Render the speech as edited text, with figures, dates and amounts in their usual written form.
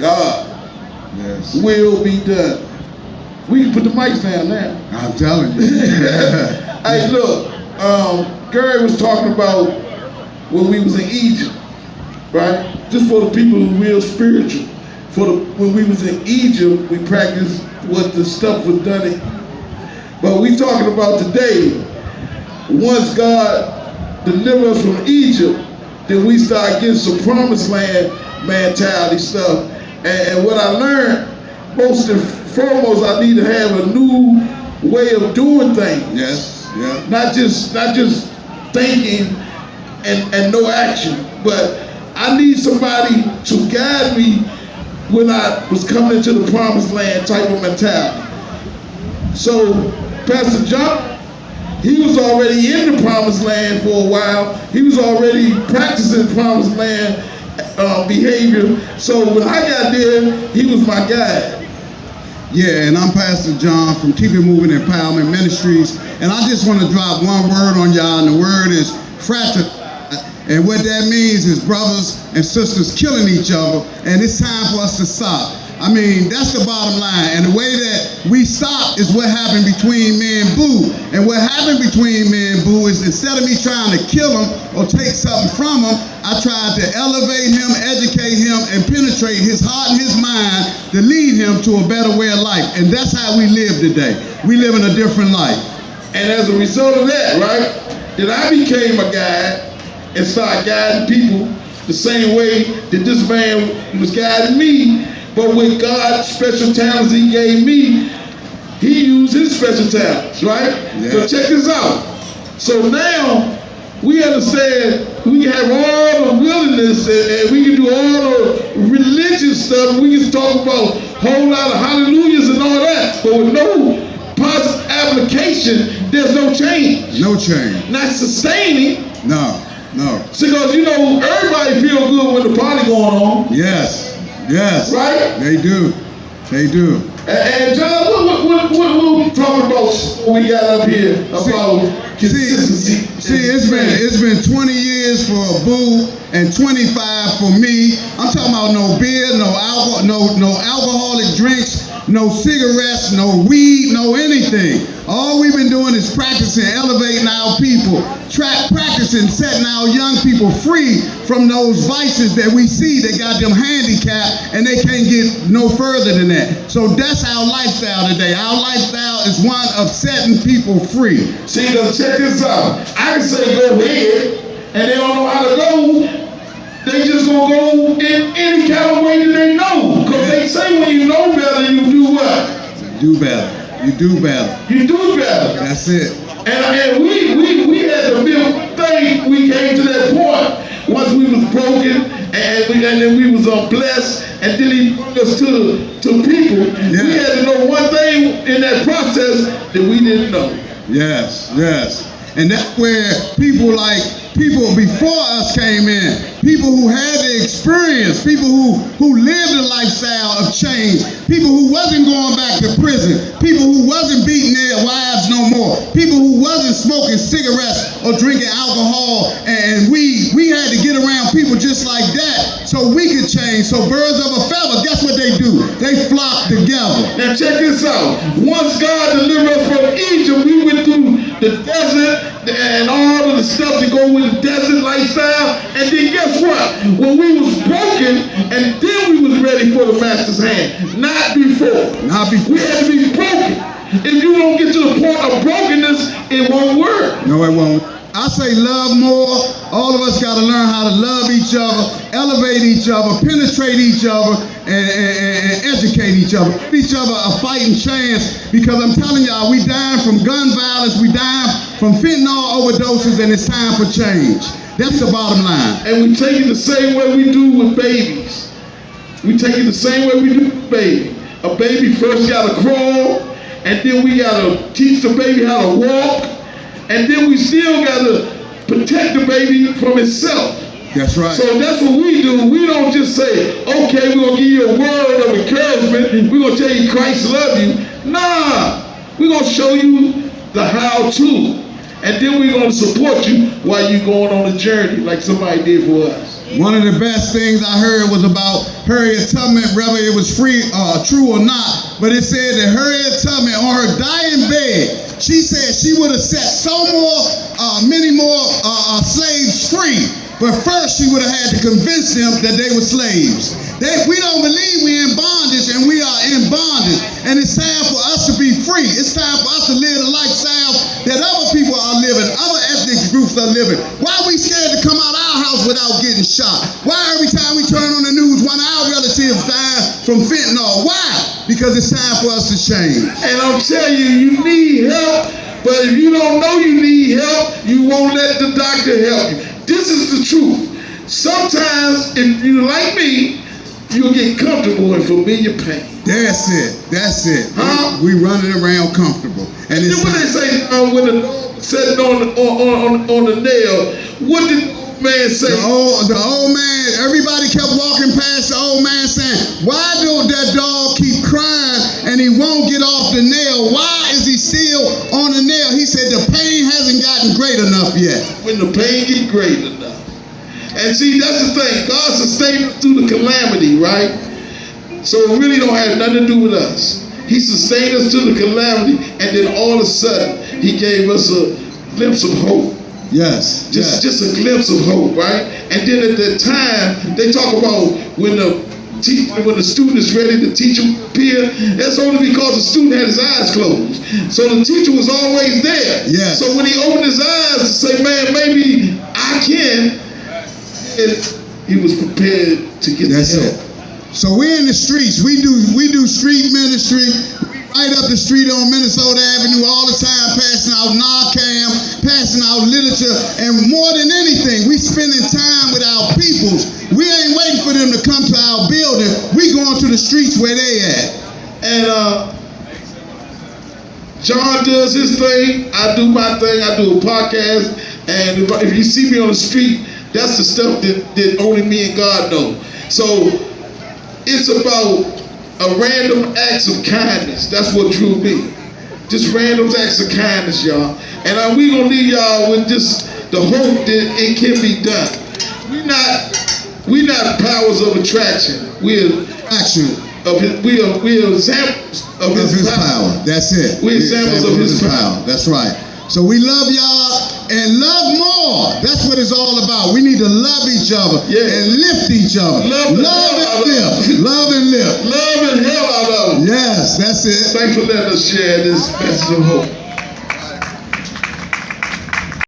God Yes. will be done. We can put the mics down now. I'm telling you. Hey, look, Gary was talking about when we was in Egypt, right? Just for the people who are real spiritual. When we was in Egypt, we practiced what the stuff was done in. But we talking about today, once God deliver us from Egypt, then we start getting some promised land mentality stuff. And what I learned, most and foremost, I need to have a new way of doing things. Yes, yeah. Not just thinking and no action, but I need somebody to guide me when I was coming into the promised land type of mentality. So Pastor John, he was already in the promised land for a while. He was already practicing promised land behavior. So when I got there, he was my guide. Yeah, and I'm Pastor John from Keep It Moving Empowerment Ministries. And I just want to drop one word on y'all, and the word is fraternize. And what that means is brothers and sisters killing each other, and it's time for us to stop. I mean, that's the bottom line. And the way that we stop is what happened between me and Boo. And what happened between me and Boo is instead of me trying to kill him or take something from him, I tried to elevate him, educate him, and penetrate his heart and his mind to lead him to a better way of life. And that's how we live today. We live in a different life. And as a result of that, right, then I became a guide and started guiding people the same way that this man was guiding me. But with God's special talents he gave me, he used his special talents, right? Yeah. So check this out. So now we understand we can have all the willingness and we can do all the religious stuff. We can talk about a whole lot of hallelujahs and all that, but with no positive application, there's no change. No change. Not sustaining. No. Because, you know, everybody feel good when the party going on. Yes. Right? They do. And John, what we talking about when we got up here about consistency? See, it's been 20 years for Boo and 25 for me. I'm talking about no beer, no alcohol, no alcoholic drinks, no cigarettes, no weed, no anything. All we've been doing is practicing, elevating our people, practicing setting our young people free from those vices that we see that got them handicapped and they can't get no further than that. So that's our lifestyle today. Our lifestyle is one of setting people free. See, check this out. I can say go ahead, and they don't know how to go. They just gonna go in any kind of way that they know. Because they say when you know better, you do what? Do better. You do better. You do better. That's it. And we had to build things. We came to that point once we was broken and then we was blessed, and then he brought us to people. Yeah. We had to know one thing in that process that we didn't know. Yes. And that's where people before us came in. People who had the experience, people who lived a lifestyle of change, people who wasn't going back to prison, people who wasn't beating their wives no more, people who wasn't smoking cigarettes or drinking alcohol and weed. We had to get around people just like that so we could change. So birds of a feather, guess what they do? They flock together. Now check this out. Once God delivered us from Egypt, we went through the desert and all of the stuff that go with the desert lifestyle. And then guess what? When we was broken, and then we was ready for the master's hand. Not before. We had to be broken. If you don't get to the point of brokenness, it won't work. No, it won't. I say love more. All of us got to learn how to love each other, elevate each other, penetrate each other, and educate each other. Give each other a fighting chance, because I'm telling y'all, we dying from gun violence, we dying from fentanyl overdoses, and it's time for change. That's the bottom line. And we take it the same way we do with babies. We take it the same way we do with baby. A baby first got to crawl, and then we got to teach the baby how to walk, and then we still got to protect the baby from itself. That's right. So that's what we do. We don't just say, okay, we're going to give you a word of encouragement. We're going to tell you Christ loves you. Nah, we're going to show you the how-to. And then we're going to support you while you're going on a journey like somebody did for us. One of the best things I heard was about Harriet Tubman, whether it was true or not, but it said that Harriet Tubman on her dying bed, she said she would have set many more slaves free, but first she would have had to convince them that they were slaves. We don't believe we're in bondage, and we are in bondage, and it's time for us to be free. It's time for us to live the lifestyle that other people are living, other ethnic groups are living. Why are we scared to come out our house without getting shot? Why every time we turn on the news, one of our relatives died from fentanyl? Why? Because it's time for us to change. And I'm telling you, you need help, but if you don't know you need help, you won't let the doctor help you. This is the truth. Sometimes, if you like me, you'll get comfortable in familiar pain. That's it. That's it. Huh? We running around comfortable. And it's Then when they say when the dog sitting on the nail, what did the old man say? The old man, everybody kept walking past the old man saying, why don't that dog keep crying and he won't get off the nail? Why is he still on the nail? He said the pain hasn't gotten great enough yet. When the pain get great enough. And see, that's the thing. God sustained us through the calamity, right? So it really don't have nothing to do with us. He sustained us through the calamity, and then all of a sudden, He gave us a glimpse of hope. Yes. Just a glimpse of hope, right? And then at that time, they talk about when the student is ready, the teacher appear. That's only because the student had his eyes closed. So the teacher was always there. Yes. So when he opened his eyes to say, man, maybe I can, he was prepared to get That's the help. it. So we're in the streets. We do street ministry. Right up the street on Minnesota Avenue all the time, passing out Narcan, passing out literature, and more than anything, we spending time with our peoples. We ain't waiting for them to come to our building. We going to the streets where they at. And John does his thing, I do my thing, I do a podcast, and if you see me on the street, that's the stuff that only me and God know. So it's about a random acts of kindness. That's what drew me. Just random acts of kindness, y'all. And we gonna leave y'all with just the hope that it can be done. We're not powers of attraction. We're Action. we are examples of his power. That's it. We're examples of his power. That's right. So we love y'all and love more. That's what it's all about. We need to love each other and lift each other. Love and lift. Love and lift. Love and hell out of them. Yes, that's it. Thanks for letting us share this message of hope.